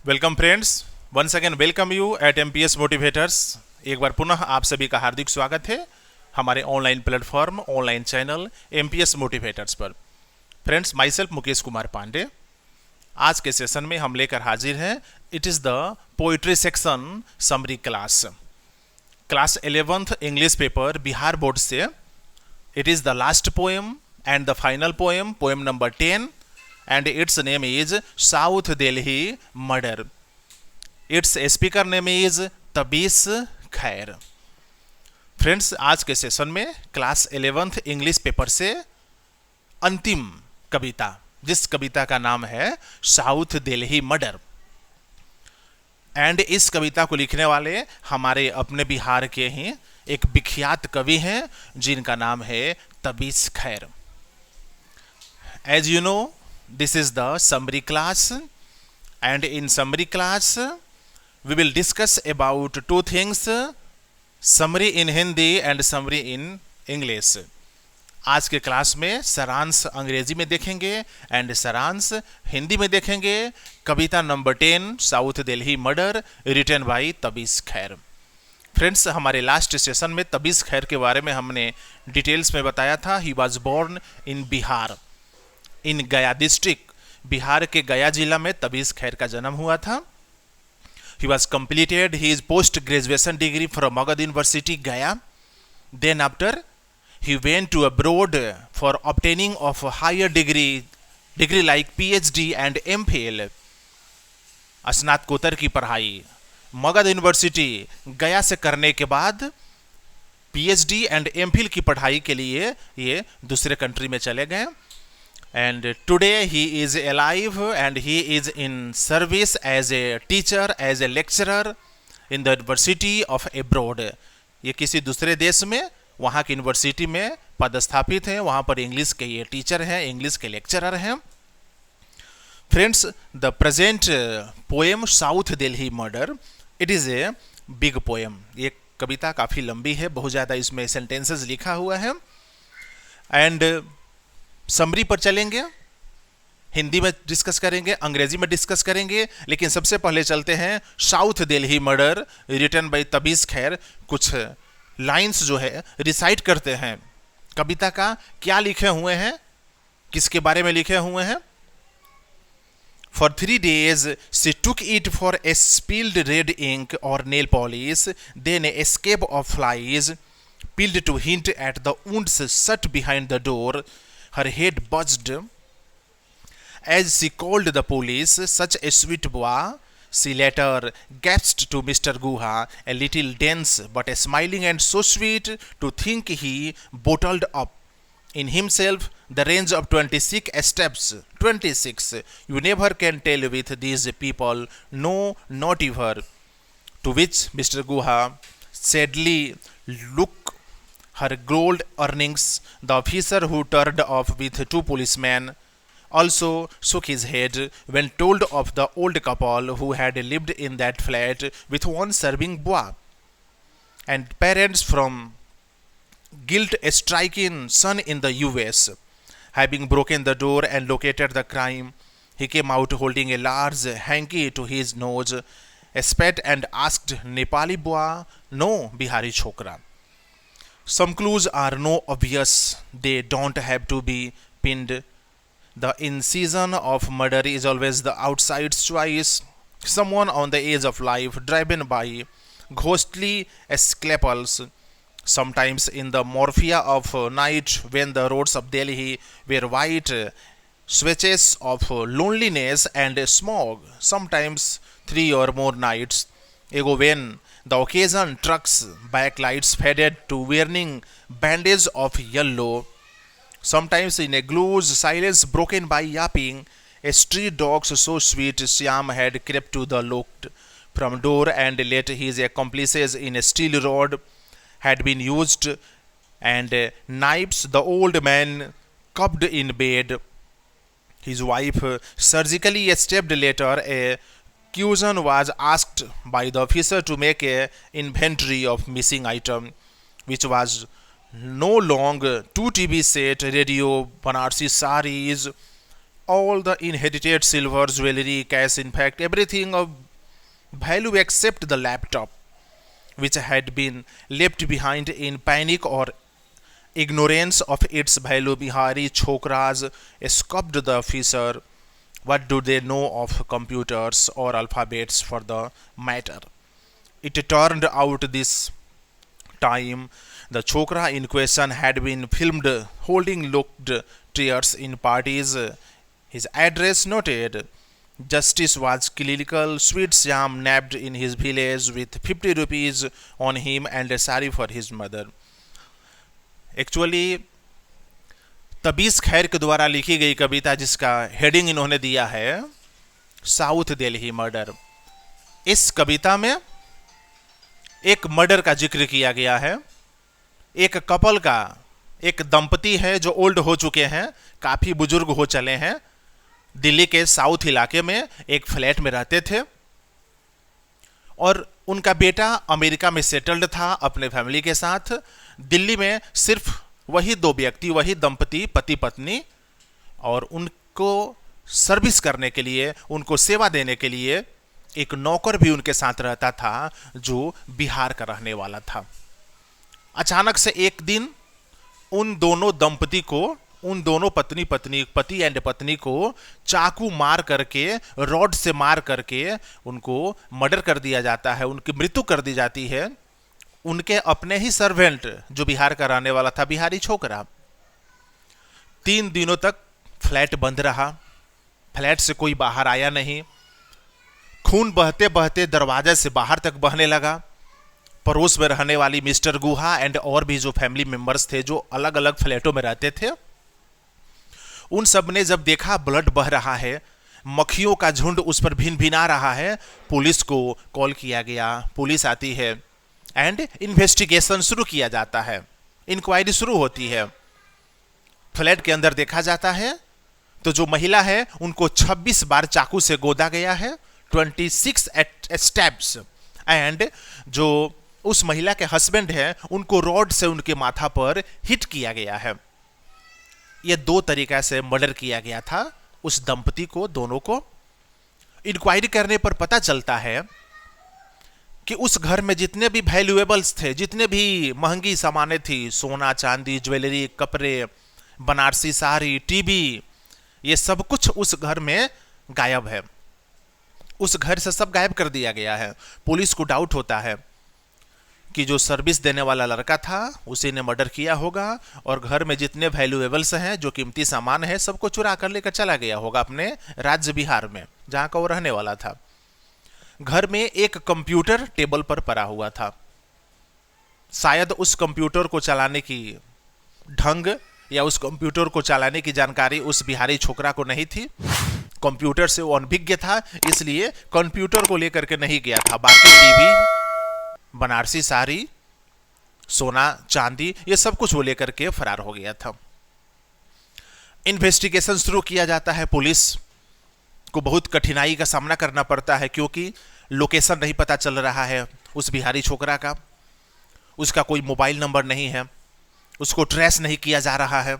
Welcome friends, once again welcome you at MPS motivators. एक बार पुनः आप सभी का हार्दिक स्वागत है हमारे online platform, online channel MPS motivators पर। Friends, my self Mukesh Kumar Pandey. आज के सेशन में हम लेकर हाजिर हैं, it is the poetry section summary class, class 11th English paper Bihar board से। It is the last poem and the final poem, poem number 10, and its name is South Delhi Murder. Its speaker name is तबीस Khair. Friends, आज के session में class 11th English paper से अंतिम कविता, जिस कविता का नाम है साउथ दिल्ली मर्डर, एंड इस कविता को लिखने वाले हमारे अपने बिहार के ही एक विख्यात कवि हैं जिनका नाम है Tabis Khair. As you know, this is the summary class, and in summary class we will discuss about two things: summary in Hindi and summary in English. आज के क्लास में सारांश अंग्रेजी में देखेंगे एंड सारांश हिंदी में देखेंगे। कविता number 10 south Delhi murder, written by Tabish Khair. Friends, हमारे लास्ट सेशन में तबीस खैर के बारे में हमने डिटेल्स में बताया था। He was born in Bihar, in Gaya district, Bihar के गया जिला में तबीस खैर का जन्म हुआ था। He was completed his post graduation degree from Magadh university Gaya. Then after he went to abroad for obtaining of higher degree like PhD and MPhil. स्नातकोत्तर की पढ़ाई मगध यूनिवर्सिटी गया से करने के बाद पीएचडी एंड एमफिल की पढ़ाई के लिए ये दूसरे कंट्री में चले गए। And today he is alive and he is in service as a teacher, as a lecturer in the university of abroad. ये किसी दूसरे देश में, वहाँ की यूनिवर्सिटी में पदस्थापित हैं, वहाँ पर इंग्लिश के ये टीचर हैं, इंग्लिश के लेक्चरर हैं। Friends, the present poem south Delhi murder, it is a big poem. ये कविता काफ़ी लंबी है, बहुत ज़्यादा इसमें सेंटेंसेस लिखा हुआ है। एंड समरी पर चलेंगे, हिंदी में डिस्कस करेंगे, अंग्रेजी में डिस्कस करेंगे, लेकिन सबसे पहले चलते हैं south Delhi murder, written by Tabish Khair. कुछ लाइंस जो है रिसाइट करते हैं कविता का, क्या लिखे हुए हैं, किसके बारे में लिखे हुए हैं। For 3 days she took it for a spilled red ink or nail polish, then a escape of flies peeled to hint at the wounds shut behind the door. Her head buzzed as she called the police. Such a sweet boy, she later gasped to Mr. Guha, a little dense but smiling and so sweet to think he bottled up in himself the range of 26 steps. 26. You never can tell with these people, no, not ever. To which Mr. Guha sadly looked her gold earnings. The officer who turned off with 2 policemen also shook his head when told of the old couple who had lived in that flat with one serving boy and parents from guilt-stricken son in the US. Having broken the door and located the crime, he came out holding a large hanky to his nose, spat and asked, "Nepali boy? No, Bihari chokra." Some clues are no obvious, they don't have to be pinned. The incision of murder is always the outside choice. Someone on the edge of life, driven by ghostly scalpels. Sometimes in the morphia of night, when the roads of Delhi were white swatches of loneliness and smog. Sometimes 3 or more nights ago, when the occasion trucks backlights faded to wearing bandage of yellow. Sometimes in a gloom silence broken by yapping, a street dog so sweet Siam had crept to the locked from door and let his accomplices in a steel rod had been used, and knives the old man cupped in bed. His wife surgically stabbed later. A Cusion was asked by the officer to make a inventory of missing item, which was no long 2 TV set, radio, Banarsi saris, all the inherited silver, jewelry, cash, in fact everything of value except the laptop, which had been left behind in panic or ignorance of its value. Bihari Chokras scoffed the officer. What do they know of computers or alphabets for the matter? It turned out this time the Chokra in question had been filmed holding locked tears in parties. His address noted. Justice was clinical. Sweet Syam nabbed in his village with 50 rupees on him and a sari for his mother. Actually Tabish Khair के द्वारा लिखी गई कविता जिसका heading इन्होंने दिया है south Delhi murder. इस कविता में एक मर्डर का जिक्र किया गया है। एक कपल का, एक दंपति है जो ओल्ड हो चुके हैं, काफ़ी बुजुर्ग हो चले हैं, दिल्ली के साउथ इलाके में एक फ्लैट में रहते थे और उनका बेटा अमेरिका में सेटल्ड था अपने फैमिली के साथ। दिल्ली में सिर्फ वही दो व्यक्ति, वही दंपति, पति पत्नी, और उनको सर्विस करने के लिए, उनको सेवा देने के लिए एक नौकर भी उनके साथ रहता था जो बिहार का रहने वाला था। अचानक से एक दिन उन दोनों दंपति को, उन दोनों पति एंड पत्नी को चाकू मार करके, रॉड से मार करके उनको मर्डर कर दिया जाता है, उनकी मृत्यु कर दी जाती है। उनके अपने ही सर्वेंट जो बिहार का रहने वाला था, बिहारी छोकरा, 3 दिनों तक फ्लैट बंद रहा। फ्लैट से कोई बाहर आया नहीं। खून बहते बहते दरवाजे से बाहर तक बहने लगा। पड़ोस में रहने वाली मिस्टर गुहा एंड और भी जो फैमिली मेंबर्स थे जो अलग अलग फ्लैटों में रहते थे, उन सब ने जब देखा ब्लड बह रहा है, मक्खियों का झुंड उस पर भिन भिना रहा है, पुलिस को कॉल किया गया। पुलिस आती है एंड इन्वेस्टिगेशन शुरू किया जाता है, इंक्वायरी शुरू होती है। फ्लैट के अंदर देखा जाता है तो जो महिला है उनको 26 बार चाकू से गोदा गया है, 26 स्टेप्स, एंड जो उस महिला के हस्बैंड है उनको रॉड से उनके माथा पर हिट किया गया है। यह 2 तरीका से मर्डर किया गया था उस दंपति को, दोनों को। इंक्वायरी करने पर पता चलता है कि उस घर में जितने भी वैल्यूएबल्स थे, जितने भी महंगी सामानें थी, सोना चांदी, ज्वेलरी, कपड़े, बनारसी साड़ी, टीवी, ये सब कुछ उस घर में गायब है। उस घर से सब गायब कर दिया गया है। पुलिस को डाउट होता है कि जो सर्विस देने वाला लड़का था उसी ने मर्डर किया होगा और घर में जितने वैल्यूएबल्स हैं, जो कीमती सामान है, सबको चुरा कर लेकर चला गया होगा अपने राज्य बिहार में जहां का वो रहने वाला था। घर में एक कंप्यूटर टेबल पर पड़ा हुआ था। शायद उस कंप्यूटर को चलाने की ढंग या उस कंप्यूटर को चलाने की जानकारी उस बिहारी छोकरा को नहीं थी। कंप्यूटर से वो अनभिज्ञ था, इसलिए कंप्यूटर को लेकर के नहीं गया था। बाकी टीवी, बनारसी साड़ी, सोना चांदी, ये सब कुछ वो लेकर के फरार हो गया था। इन्वेस्टिगेशन शुरू किया जाता है। पुलिस को बहुत कठिनाई का सामना करना पड़ता है क्योंकि लोकेशन नहीं पता चल रहा है उस बिहारी छोकरा का, उसका कोई मोबाइल नंबर नहीं है, उसको ट्रेस नहीं किया जा रहा है।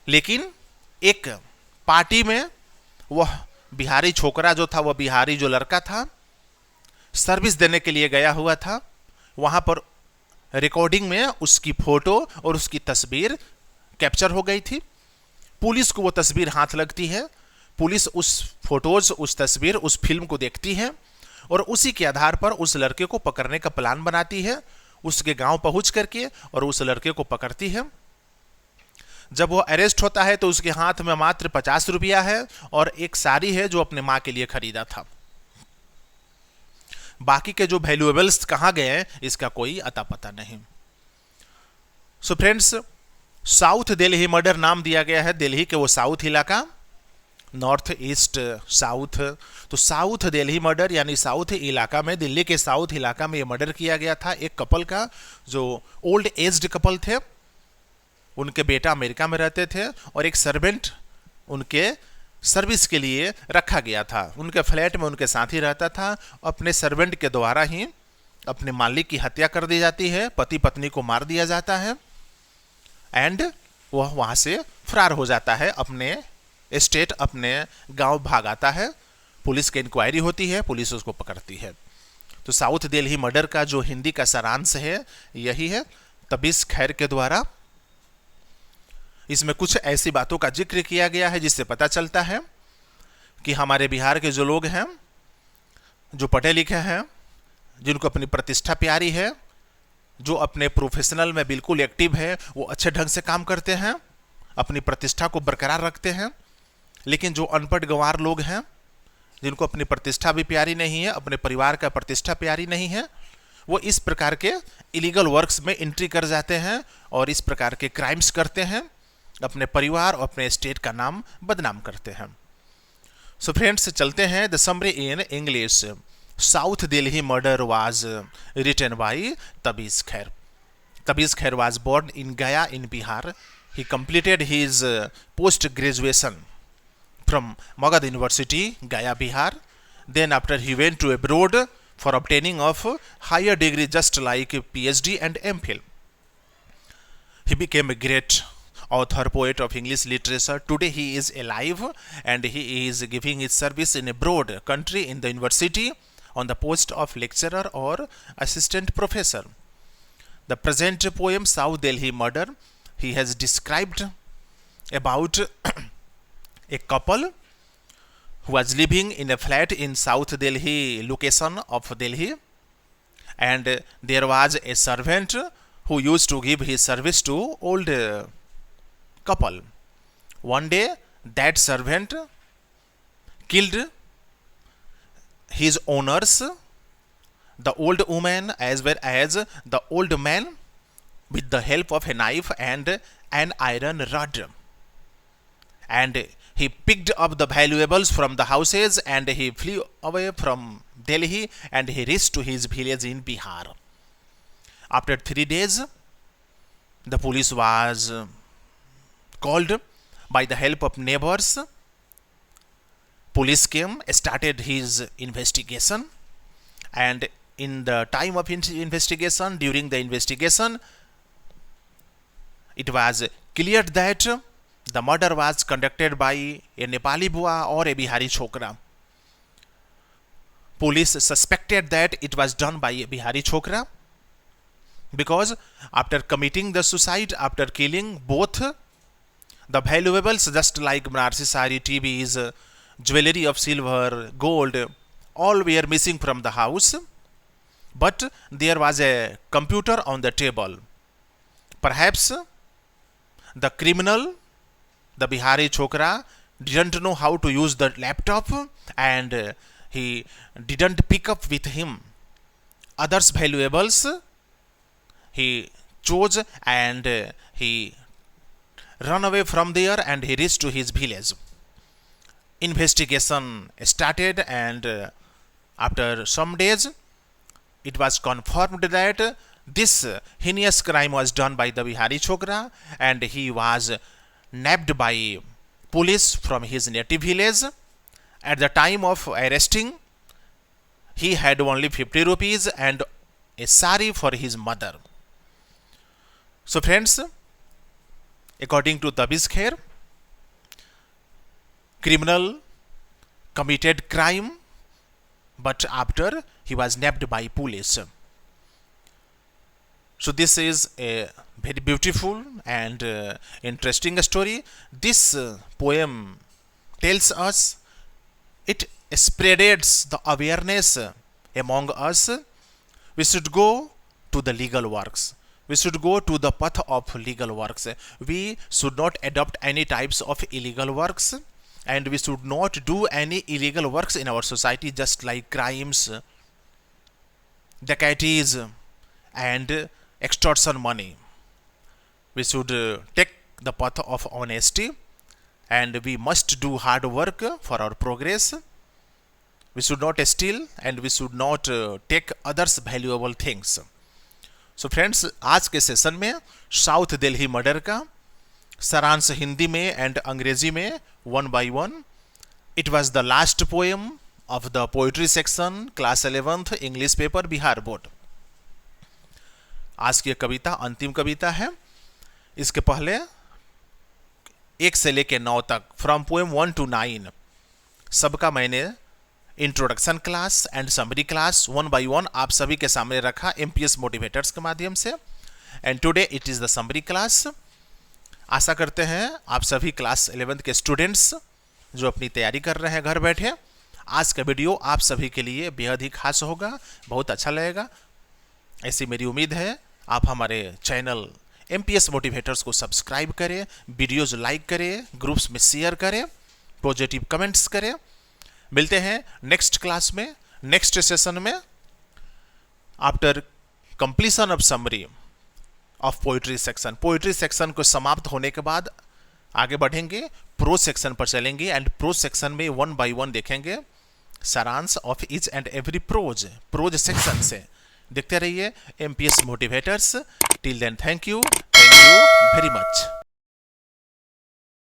लेकिन एक पार्टी में वह बिहारी छोकरा जो था, वह बिहारी जो लड़का था, सर्विस देने के लिए गया हुआ था। वहां पर रिकॉर्डिंग में उसकी फोटो और उसकी तस्वीर कैप्चर हो गई थी। पुलिस को वो तस्वीर हाथ लगती है। पुलिस उस फोटोज, उस तस्वीर, उस फिल्म को देखती है और उसी के आधार पर उस लड़के को पकड़ने का प्लान बनाती है, उसके गांव पहुंच करके, और उस लड़के को पकड़ती है। जब वो अरेस्ट होता है तो उसके हाथ में मात्र 50 रुपया है और एक साड़ी है जो अपने मां के लिए खरीदा था। बाकी के जो वैल्यूएबल्स कहां गए इसका कोई अता पता नहीं। So friends, south Delhi murder नाम दिया गया है दिल्ली के वो साउथ इलाका, नॉर्थ ईस्ट साउथ। तो साउथ दिल्ली मर्डर यानी साउथ इलाका में, दिल्ली के साउथ इलाका में ये मर्डर किया गया था एक कपल का, जो ओल्ड एज्ड कपल थे। उनके बेटा अमेरिका में रहते थे और एक सर्वेंट उनके सर्विस के लिए रखा गया था। उनके फ्लैट में उनके साथ ही रहता था। अपने सर्वेंट के द्वारा ही अपने मालिक की हत्या कर दी जाती है, पति पत्नी को मार दिया जाता है एंड वह वहाँ से फरार हो जाता है, अपने स्टेट अपने गांव भाग आता है। पुलिस की इंक्वायरी होती है, पुलिस उसको पकड़ती है। तो साउथ दिल्ली मर्डर का जो हिंदी का सारांश है यही है, तबीस खैर के द्वारा। इसमें कुछ ऐसी बातों का जिक्र किया गया है जिससे पता चलता है कि हमारे बिहार के जो लोग हैं, जो पढ़े लिखे हैं, जिनको अपनी प्रतिष्ठा प्यारी है, जो अपने प्रोफेशनल में बिल्कुल एक्टिव है, वो अच्छे ढंग से काम करते हैं, अपनी प्रतिष्ठा को बरकरार रखते हैं। लेकिन जो अनपढ़ गंवार लोग हैं, जिनको अपनी प्रतिष्ठा भी प्यारी नहीं है, अपने परिवार का प्रतिष्ठा प्यारी नहीं है, वो इस प्रकार के इलीगल वर्क्स में एंट्री कर जाते हैं और इस प्रकार के क्राइम्स करते हैं, अपने परिवार और अपने स्टेट का नाम बदनाम करते हैं। सो फ्रेंड्स, चलते हैं the summary in English. South Delhi murder was written by Tabish Khair. Tabish खैर was born in Gaya in Bihar. He completed his post-graduation from Magad University, Gaya, Bihar. Then after he went to abroad for obtaining of higher degree just like PhD and MPhil. He became a great author, poet of English literature. Today he is alive and he is giving his service in a broad country in the university on the post of lecturer or assistant professor. The present poem South Delhi Murder, he has described about a couple who was living in a flat in South Delhi location of Delhi, and there was a servant who used to give his service to old couple. One day that servant killed his owners, the old woman as well as the old man, with the help of a knife and an iron rod. And he picked up the valuables from the houses and he flew away from Delhi and he reached to his village in Bihar. After 3 days, the police was called by the help of neighbors. Police came, started his investigation, and in the time of investigation, during the investigation, it was cleared that the murder was conducted by a Nepali Bua or a Bihari Chokra. Police suspected that it was done by a Bihari Chokra because after committing the suicide, after killing both, the valuables just like Banarsi sari, TVs, jewelry of silver, gold, all were missing from the house, but there was a computer on the table. Perhaps the criminal, the Bihari Chokra, didn't know how to use the laptop and he didn't pick up with him others valuables. He chose and he ran away from there and he reached to his village. Investigation started and after some days it was confirmed that this heinous crime was done by the Bihari Chokra and he was nabbed by police from his native village. At the time of arresting, he had only 50 rupees and a sari for his mother. So friends, according to Tabiz Khair, criminal committed crime, but after he was nabbed by police. So this is a very beautiful and interesting story. This poem tells us, it spreads the awareness among us. We should go to the legal works. We should go to the path of legal works. We should not adopt any types of illegal works and we should not do any illegal works in our society, just like crimes, dacoities and extortion money. We should take the path of honesty and we must do hard work for our progress. We should not steal and we should not take others valuable things. So friends, आज के session में south Delhi murder का सारांश हिंदी में and अंग्रेजी में 1 by 1. It was the last poem of the poetry section, class 11th English paper, Bihar board. आज की कविता अंतिम कविता है. इसके पहले 1 से लेके 9 तक, फ्रॉम पोएम 1 to 9, सबका मैंने introduction class and summary class 1 by 1 आप सभी के सामने रखा एमपीएस मोटिवेटर्स के माध्यम से। And today it is the summary class. आशा करते हैं आप सभी क्लास 11th के स्टूडेंट्स जो अपनी तैयारी कर रहे हैं घर बैठे, आज का वीडियो आप सभी के लिए बेहद ही खास होगा, बहुत अच्छा लगेगा, ऐसी मेरी उम्मीद है। आप हमारे चैनल एमपीएस मोटिवेटर्स को सब्सक्राइब करें, वीडियोज लाइक करें, ग्रुप्स में शेयर करें, पॉजिटिव कमेंट्स करें। मिलते हैं नेक्स्ट क्लास में, नेक्स्ट सेशन में। After completion of summary of poetry section, poetry section को समाप्त होने के बाद आगे बढ़ेंगे, प्रोज सेक्शन पर चलेंगे एंड प्रोज सेक्शन में 1 by 1 देखेंगे सारांश of each and every prose section से। देखते रहिए MPS motivators. Till then thank you very much.